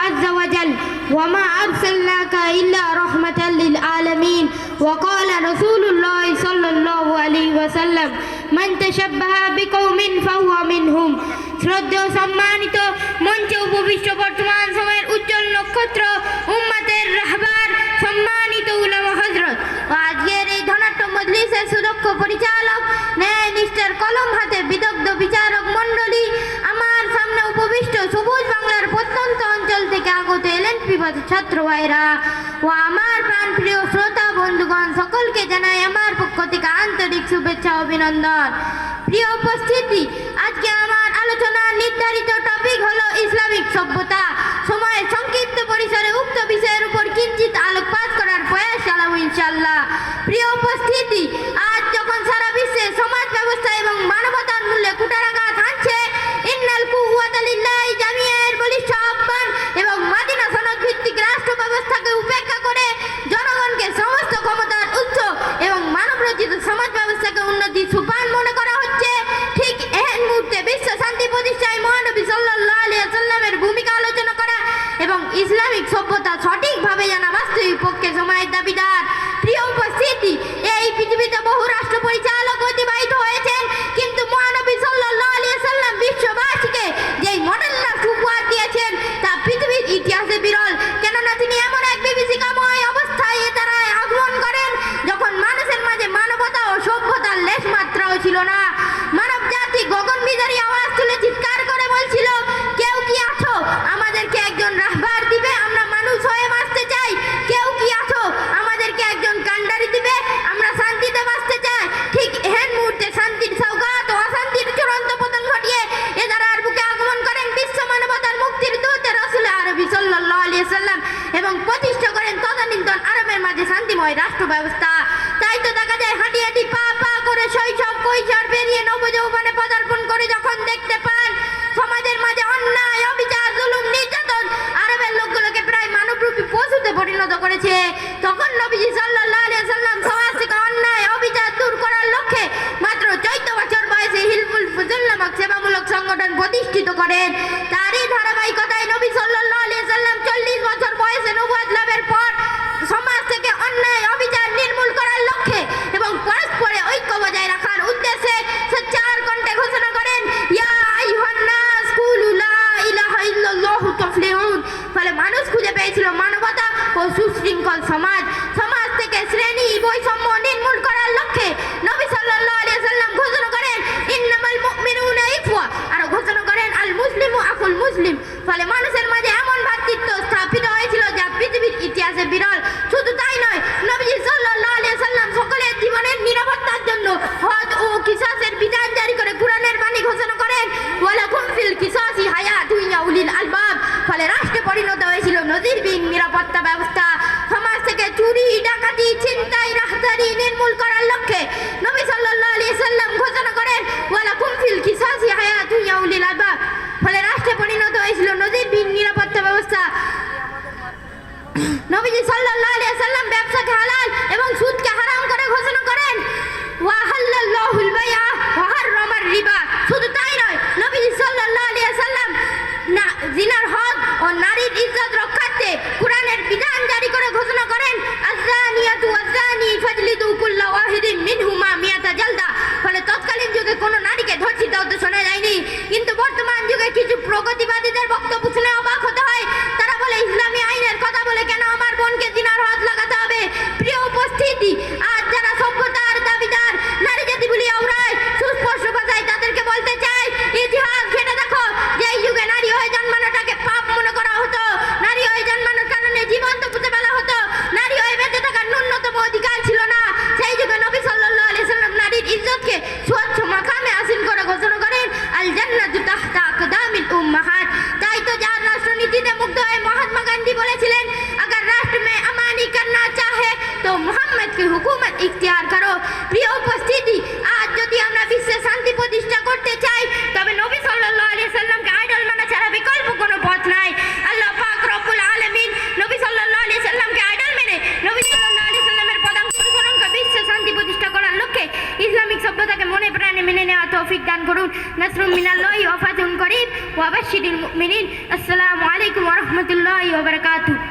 عز وجل وما أرسلناك إلا رحمة للعالمين وقال رسول الله صلى الله عليه وسلم من تشبه بقوم فهو منهم শ্রদ্ধেয় সম্মানিত মঞ্চে উপবিষ্ট বর্তমান সময়ের উজ্জ্বল নক্ষত্র উম্মতের রাহবার সম্মানিত উলামা হযরত ও আজকের এই ধনাঢ্য মজলিসের সুদক্ষ পরিচালক ন্যায় নিষ্ঠার কলম হাতে বিদগ্ধ বিচারক মণ্ডলী আমার সামনে উপবিষ্ট সবুজ বাংলার প্রত্যন্ত অঞ্চল থেকে আগত এলএনপি ছাত্র ভাইরা ও আমার প্রাণপ্রিয় শ্রোতা বন্ধুগণ সকলকে জানাই আমার পক্ষ থেকে আন্তরিক শুভেচ্ছা অভিনন্দন। প্রিয় উপস্থিতি, আজকে আমার আলোচনার নির্ধারিত টপিক হলো ইসলামিক সভ্যতা। সময়ের সংক্ষিপ্ত পরিসরে উক্ত বিষয়ের উপর কিঞ্চিত আলোকপাত করার প্রয়াস চালাবো ইনশাআল্লাহ। প্রিয় উপস্থিতি, আজ যখন সারা বিশ্বে সমাজ ব্যবস্থা এবং মানবতার মূল্যে কুটারাঘাত হানছে, ইন্নাল কুওয়াতা লিল্লাহি জামিআর বলিষ্ঠ আহ্বান এবং মাদিনা সনদ ভিত্তিক রাষ্ট্র ব্যবস্থাকে উপেক্ষা করে জনগণকে সমস্ত ক্ষমতার উৎস এবং মানব রচিত সমাজ ব্যবস্থাকে উন্নতি সোপান মনে করা হচ্ছে, ঠিক এই মুহূর্তে বিশ্ব শান্তি প্রতিষ্ঠায় মহানবী সাল্লাল্লাহু আলাইহি ওয়াসাল্লামের ভূমিকা আলোচনা করা এবং ইসলামিক সভ্যতা সঠিকভাবে জানা বাস্তবিক পক্ষে সময়ের দাবিদার। প্রিয় উপস্থিতি, এই পৃথিবীতে বহু রাষ্ট্র পরিচালক অতিবাহিত হয়েছেন, কিন্তু মহানবী সাল্লাল্লাহু আলাইহি ওয়াসাল্লাম বিশ্ববাসীকে যেই মডেল রাষ্ট্র উপহার দিয়েছেন তা পৃথিবীর ইতিহাসে বিরল। কেননা তিনি এমন এক বিভীষিকাময় অবস্থায় এ দ্বারায় আগমন করেন যখন মানুষের মাঝে মানবতা ও সভ্যতার লেশ মাত্রাও ছিল না। মানব জাতি গগন বিদারী আওয়াজ তুলে চিৎকার করে বলছিল, কেউ কি আছো আমাদেরকে একজন রাহবার দিবে, আমরা মানুষ হয়ে বাঁচতে চাই। কেউ কি আছো আমাদেরকে একজন কান্ডারি দিবে, আমরা শান্তিতে বাঁচতে চাই। ঠিক এই মুহূর্তে শান্তির সওগাত ও অশান্তির চূড়ান্ত পতন ঘটিয়ে এ দ্বারার বুকে আগমন করেন বিশ্ব মানবতার মুক্তির দূত রাসূল আরবি সাল্লাল্লাহু আলাইহি ওয়াসাল্লাম এবং প্রতিষ্ঠা করেন তদানীন্তন আরবের মাঝে শান্তিময় রাষ্ট্র ব্যবস্থা। তাই তো দেখা যায় হাঁটি হাঁটি পা পা করে শৈশব কৈশোর পেরিয়ে নবযৌবনে পদার্পণ করে যখন দেখতে পান সমাজের মাঝে অন্যায় অবিচার জুলুম নির্যাতন আরবের লোকগুলোকে প্রায় মানবরূপী পশুতে পরিণত করেছে, তখন নবীজি সাল্লাল্লাহু আলাইহি ওয়াসাল্লাম সমাজ থেকে অন্যায় অবিচার দূর করার লক্ষ্যে মাত্র 14 বছর বয়সে হিলফুল ফুজুল নামক সেবামূলক সংগঠন প্রতিষ্ঠিত করেন। তারই ধারাবাহিকতায় নবী সাল্লাল্লাহু আলাইহি ওয়াসাল্লাম 40 বছর বয়সে নবুয়ত লাভের পর সমাজ থেকে অন্যায় অবিচার নির্মূল করার লক্ষ্যে এবং পরস্পরে ঐক্য বজায় রাখার উদ্দেশ্যে সচ্চার কণ্ঠে ঘোষণা করেন, ইয়া আইয়ুহান নাস কুলু লা ইলাহা ইল্লাল্লাহু তুফলিহুন। ফলে মানুষ খুঁজে পেয়েছিল মানবতা ও সুশৃঙ্খল সমাজ। সমাজ থেকে শ্রেণী বৈষম্য নির্মূল করার লক্ষ্যে নবী সাল্লাল্লাহু আলাইহি ওয়াসাল্লাম ঘোষণা করেন, ইন্নামাল মুমিনুনা ইখওয়া, আর ঘোষণা করেন আল মুসলিমু আখুল মুসলিম। ফলে মানুষের মাঝে এমন ভ্রাতৃত্ব স্থাপিত হয়েছিল যা পৃথিবীর ইতিহাসে বিরল। শুধু তাই নয়, নবীজি সাল্লাল্লাহু আলাইহি ওয়াসাল্লাম সকলের জীবনের নিরাপত্তার জন্য হদ ও কিসাসের বিধান জারি করে কুরআনের বাণী ঘোষণা করেন, ওয়ালাকুম ফিল কিসাসি হায়াতুন ইয়া উলিল আলবাব। ফলে রাষ্ট্রে পরিণত হয়েছিল নজিরবিহীন নিরাপত্তা ব্যবস্থা। সমাজ থেকে চুরি ডাকাতি ছিনতাই রাহাজানি নির্মূল করার লক্ষ্যে নবী সাল্লাল্লাহু আলাইহি ওয়াসাল্লাম ঘোষণা করেন, ওয়ালাকুম ফিল কিসাসি হায়াতুন ইয়া উলিল আলবাব। ফলে রাষ্ট্রে পরিণত হয়েছিল নজিরবিহীন নিরাপত্তা ব্যবস্থা। নবীজি সাল্লাল্লাহু আলাইহি ওয়াসাল্লাম ব্যবসাকে হালাল এবং সুদকে হারাম করে ঘোষণা করেন, ওয়া হাল্লাল্লাহুল বাইআ ওয়া হারামার রিবা। শুধু তাই নয়, নবীজি সাল্লাল্লাহু আলাইহি ওয়াসাল্লাম জিনার হক ও নারীর ইজ্জত রক্ষার্থে কুরআনের বিধান জারি করে ঘোষণা করেন, আয-যানিয়াতু ওয়াজ-যানি ফাজলিদু কুল্লা ওয়াহিদিন মিনহুমা মিয়াতা জালদা। ফলে তৎকালীন যুগে কোনো নারীকে ধর্ষিত হতে শোনা যায়নি, কিন্তু বর্তমান যুগে কিছু প্রগতিবাদীদের বক্তব্য শুনে অবাক হতে হয়। তারা বলে, ইসলামী আইনের কথা বলে কেন আমার বোনকে জিনার হদ লাগাতে হবে? প্রিয় উপস্থিতি, আজ যারা সভ্যতার দাবিদার নারী জাতি বলি আওড়ায়, সুস্পষ্ট ভাষায় তাদেরকে বলতে চাই, ইতিহাস ঘেটে দেখো, যে এই যুগে নারী হয়ে জন্মানোটাকে পাপ মনে করা হতো, নারী হয়ে জন্মানোর কারণে জীবন্ত পুঁতে ফেলা হতো, নারী হয়ে বেঁচে থাকার ন্যূনতম অধিকার ছিল না, সেই যুগে নবী সাল্লাল্লাহু আলাইহি ওয়াসাল্লাম নারীর ইজ্জতকে স্বচ্ছ মাকামে আসীন করে ঘোষণা করেন, আল জান্নাতু তাহতা আকদামিল উম্মাহাত। তাই তো যার রাষ্ট্রনীতিতে মুগ্ধ হয়ে মহাত্মা গান্ধী বলেছিলেন, अगर राष्ट्र में अमानी करना चाहे तो मोहम्मद की हुकूमत इख्तियार करो। प्रिय उपस्थिति, आज যদি আমরা বিশ্বে শান্তি প্রতিষ্ঠা করতে চাই তবে নবী সাল্লাল্লাহু আলাইহি ওয়াসাল্লামকে আইডল মানা ছাড়া বিকল্প কোনো পথ নাই। আল্লাহ পাক রব্বুল আলামিন নবী সাল্লাল্লাহু আলাইহি ওয়াসাল্লামকে আইডল মেনে নবী সাল্লাল্লাহু আলাইহি ওয়াসাল্লামের পদাঙ্ক অনুসরণ করে বিশ্বে শান্তি প্রতিষ্ঠা করার লক্ষ্যে ইসলামিক সভ্যতাকে মনে প্রাণে মেনে নেওয়া তৌফিক দান করুন। নাসরুম মিনাল্লাহি ওয়া ফাতহুন করিম ওয়া বাশশিরিল মুমিনিন। আসসালামু আলাইকুম ওয়া রাহমাতুল্লাহি ওয়া বারাকাতুহু।